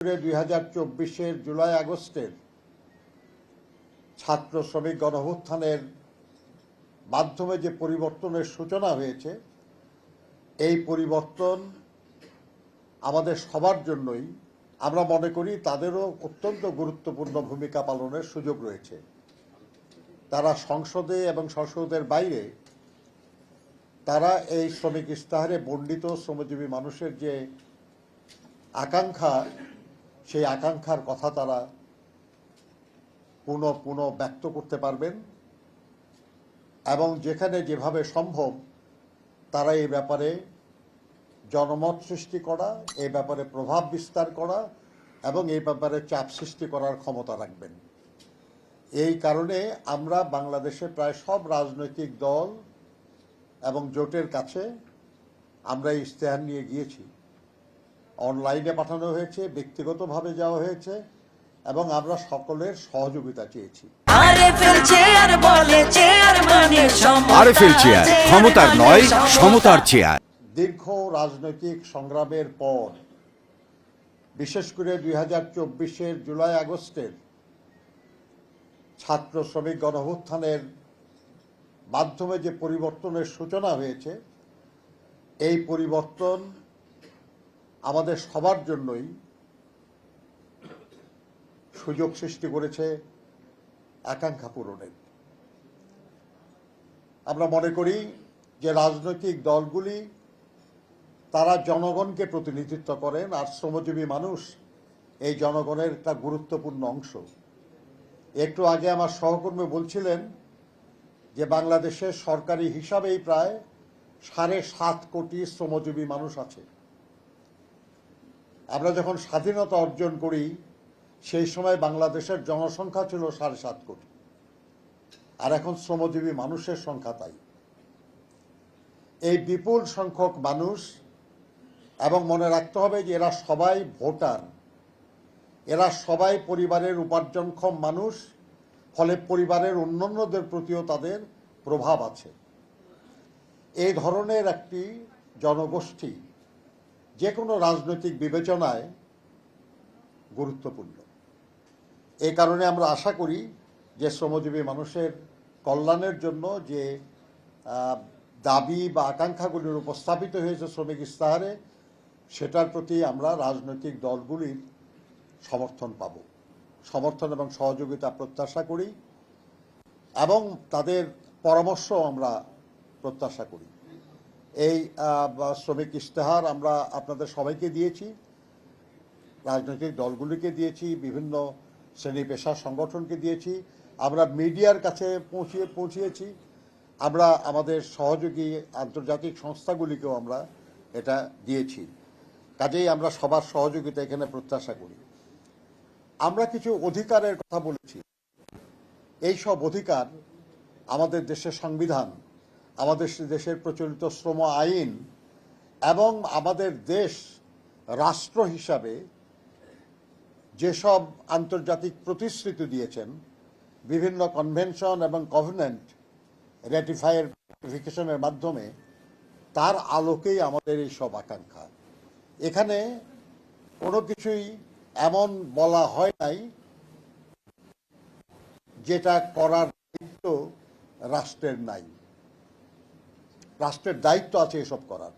2024-এর জুলাই আগস্টের ছাত্র শ্রমিক গণঅভ্যুত্থানের মাধ্যমে যে পরিবর্তনের সূচনা হয়েছে, এই পরিবর্তন আমাদের সবার জন্যই, আমরা মনে করি তাদেরও অত্যন্ত গুরুত্বপূর্ণ ভূমিকা পালনের সুযোগ রয়েছে। তারা সংসদে এবং সংসদের বাইরে তারা এই শ্রমিক ইস্তাহারে বর্ণিত শ্রমজীবী মানুষের যে আকাঙ্ক্ষা, সেই আকাঙ্ক্ষার কথা তারা পুনঃ ব্যক্ত করতে পারবেন এবং যেখানে যেভাবে সম্ভব তারা এই ব্যাপারে জনমত সৃষ্টি করা, এই ব্যাপারে প্রভাব বিস্তার করা এবং এই ব্যাপারে চাপ সৃষ্টি করার ক্ষমতা রাখবেন। এই কারণে আমরা বাংলাদেশে প্রায় সব রাজনৈতিক দল এবং জোটের কাছে আমরা ইশতেহার নিয়ে গিয়েছি। অনলাইনে পাঠানো হয়েছে, ব্যক্তিগতভাবে যাওয়া হয়েছে এবং আমরা সকলের সহযোগিতা চেয়েছি। আরএফএল চেয়ার বলে চেয়ার মানে আরএফএল চেয়ার, ক্ষমতার নয় সমতার চেয়ার। দীর্ঘ রাজনৈতিক সংগ্রামের পর বিশেষ করে 2024-এর জুলাই আগস্টের ছাত্র শ্রমিক গণঅভ্যুত্থানের মাধ্যমে যে পরিবর্তনের সূচনা হয়েছে, এই পরিবর্তন আমাদের সবার জন্যই সুযোগ সৃষ্টি করেছে আকাঙ্ক্ষা পূরণের। আমরা মনে করি যে রাজনৈতিক দলগুলি তারা জনগণকে প্রতিনিধিত্ব করেন, আর শ্রমজীবী মানুষ এই জনগণের একটা গুরুত্বপূর্ণ অংশ। একটু আগে আমার সহকর্মী বলছিলেন যে বাংলাদেশের সরকারি হিসাবেই প্রায় 7.5 কোটি শ্রমজীবী মানুষ আছে। আমরা যখন স্বাধীনতা অর্জন করি সেই সময় বাংলাদেশের জনসংখ্যা ছিল 7.5 কোটি, আর এখন শ্রমজীবী মানুষের সংখ্যা তাই। এই বিপুল সংখ্যক মানুষ, এবং মনে রাখতে হবে যে এরা সবাই ভোটার, এরা সবাই পরিবারের উপার্জনক্ষম মানুষ, ফলে পরিবারের অন্যান্যদের প্রতিও তাদের প্রভাব আছে। এই ধরনের একটি জনগোষ্ঠী যে কোনো রাজনৈতিক বিবেচনায় গুরুত্বপূর্ণ। এই কারণে আমরা আশা করি যে শ্রমজীবী মানুষের কল্যাণের জন্য যে দাবি বা আকাঙ্ক্ষাগুলির উপস্থাপিত হয়েছে শ্রমিক ইস্তাহারে, সেটার প্রতি আমরা রাজনৈতিক দলগুলির সমর্থন পাব, সমর্থন এবং সহযোগিতা প্রত্যাশা করি এবং তাদের পরামর্শ আমরা প্রত্যাশা করি। এই শ্রমিক ইস্তেহার আমরা আপনাদের সবাইকে দিয়েছি, রাজনৈতিক দলগুলিকে দিয়েছি, বিভিন্ন শ্রেণী পেশার সংগঠনকে দিয়েছি, আমরা মিডিয়ার কাছে পৌঁছিয়েছি, আমরা আমাদের সহযোগী আন্তর্জাতিক সংস্থাগুলিকেও আমরা এটা দিয়েছি। কাজেই আমরা সবার সহযোগিতা এখানে প্রত্যাশা করি। আমরা কিছু অধিকারের কথা বলেছি। এই সব অধিকার আমাদের দেশের সংবিধান, আমাদের দেশের প্রচলিত শ্রম আইন এবং আমাদের দেশ রাষ্ট্র হিসাবে যেসব আন্তর্জাতিক প্রতিশ্রুতি দিয়েছেন, বিভিন্ন কনভেনশন এবং কভেনেন্ট র্যাটিফিকেশনের মাধ্যমে, তার আলোকেই আমাদের এই সব আকাঙ্ক্ষা। এখানে কোনো কিছুই এমন বলা হয় নাই যেটা করার দায়িত্ব রাষ্ট্রের নাই। রাষ্ট্রের দায়িত্ব আছে এসব করার।